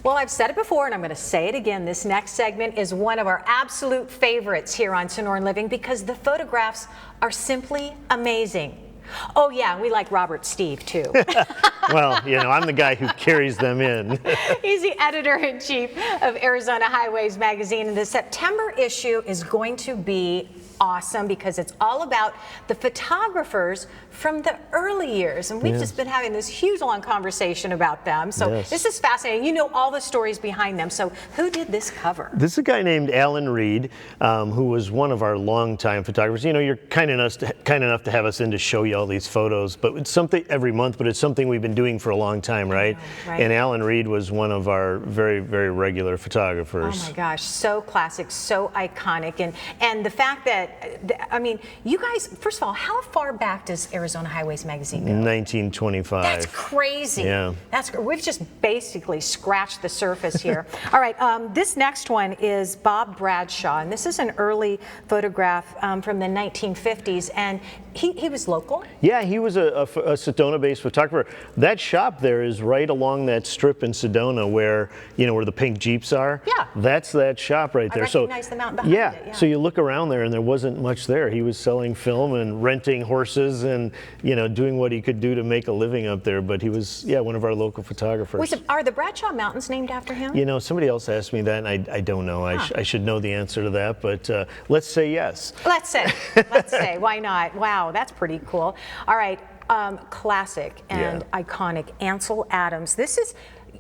Well, I've said it before and I'm going to say it again. This next segment is one of our absolute favorites here on Sonoran Living because the photographs are simply amazing. Oh yeah, we like Robert Steve too. Well, you know, I'm the guy who carries them in. He's the editor-in-chief of Arizona Highways magazine, and the September issue is going to be awesome because it's all about the photographers from the early years, and we've just been having this huge long conversation about them. So this is fascinating. You know all the stories behind them. So who did this cover? This is a guy named Alan Reed, who was one of our longtime photographers. You know, you're kind enough to have us in to show you all these photos, but it's something every month, but it's something we've been doing for a long time, right? Right. And Alan Reed was one of our very, very regular photographers. Oh my gosh, so classic, so iconic, and the fact that, I mean, you guys, first of all, how far back does Arizona Highways magazine go? 1925. That's crazy. Yeah. We've just basically scratched the surface here. All right, this next one is Bob Bradshaw, and this is an early photograph from the 1950s, and he was local? Yeah, he was a Sedona-based photographer. That shop there is right along that strip in Sedona where, you know, where the pink Jeeps are. Yeah. That's that shop right there. I recognize the mountain behind it. Yeah. So you look around there and there wasn't much there. He was selling film and renting horses and, you know, doing what he could do to make a living up there. But he was, one of our local photographers. Are the Bradshaw Mountains named after him? You know, somebody else asked me that, and I don't know. I should know the answer to that, but let's say yes. Let's say. Why not? Wow, that's pretty cool. All right, classic and iconic Ansel Adams. This is,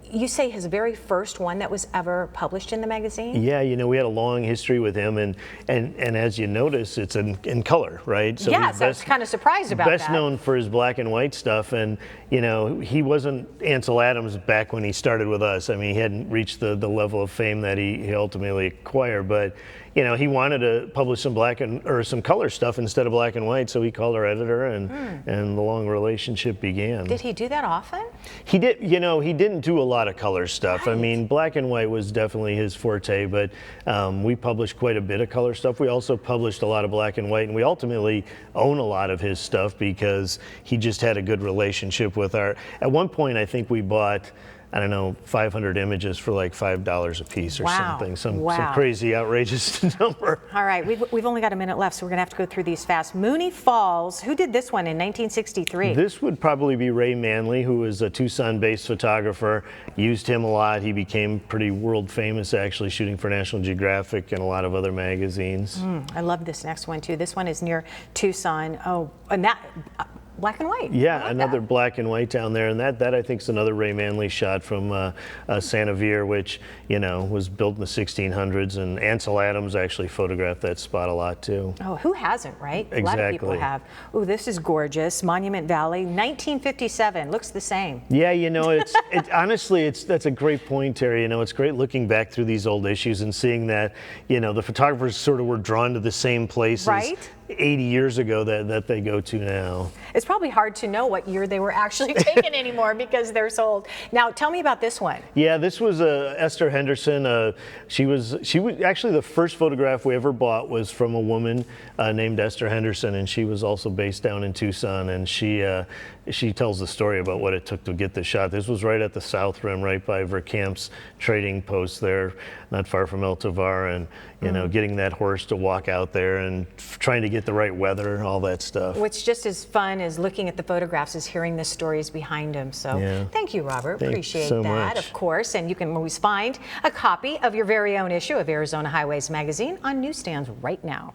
you say, his very first one that was ever published in the magazine? Yeah, you know, we had a long history with him, and as you notice, it's in color, right? So yes, I was kind of surprised about that. Best known for his black and white stuff, and you know, he wasn't Ansel Adams back when he started with us. I mean, he hadn't reached the level of fame that he ultimately acquired, but you know, he wanted to publish some color stuff instead of black and white, so he called our editor, and the long relationship began. Did he do that often? He did. You know, he didn't do a lot of color stuff. Right. I mean, black and white was definitely his forte, but we published quite a bit of color stuff. We also published a lot of black and white, and we ultimately own a lot of his stuff because he just had a good relationship with our. At one point, I think we bought, I don't know, 500 images for like $5 a piece or something. Some crazy, outrageous number. All right, we've only got a minute left, so we're going to have to go through these fast. Mooney Falls, who did this one in 1963? This would probably be Ray Manley, who was a Tucson-based photographer. Used him a lot. He became pretty world famous, actually, shooting for National Geographic and a lot of other magazines. I love this next one, too. This one is near Tucson. Oh, and that... black and white. Yeah, like another black and white down there, and that I think is another Ray Manley shot from Santa Vera, which, you know, was built in the 1600s, and Ansel Adams actually photographed that spot a lot too. Oh, who hasn't, right? Exactly. A lot of people have. Oh, this is gorgeous. Monument Valley, 1957. Looks the same. Yeah, you know, honestly, that's a great point, Terry. You know, it's great looking back through these old issues and seeing that, you know, the photographers sort of were drawn to the same places. Right? 80 years ago that they go to now. It's probably hard to know what year they were actually taken anymore because they're so old. Now, tell me about this one. Yeah, this was Esther Henderson. She was actually the first photograph we ever bought was from a woman named Esther Henderson, and she was also based down in Tucson, and she tells the story about what it took to get the shot. This was right at the South Rim, right by Verkamp's trading post there, not far from El Tovar, and you know, getting that horse to walk out there and trying to get the right weather, all that stuff. What's just as fun as looking at the photographs is hearing the stories behind them. So thank you, Robert. Appreciate that, of course. And you can always find a copy of your very own issue of Arizona Highways magazine on newsstands right now.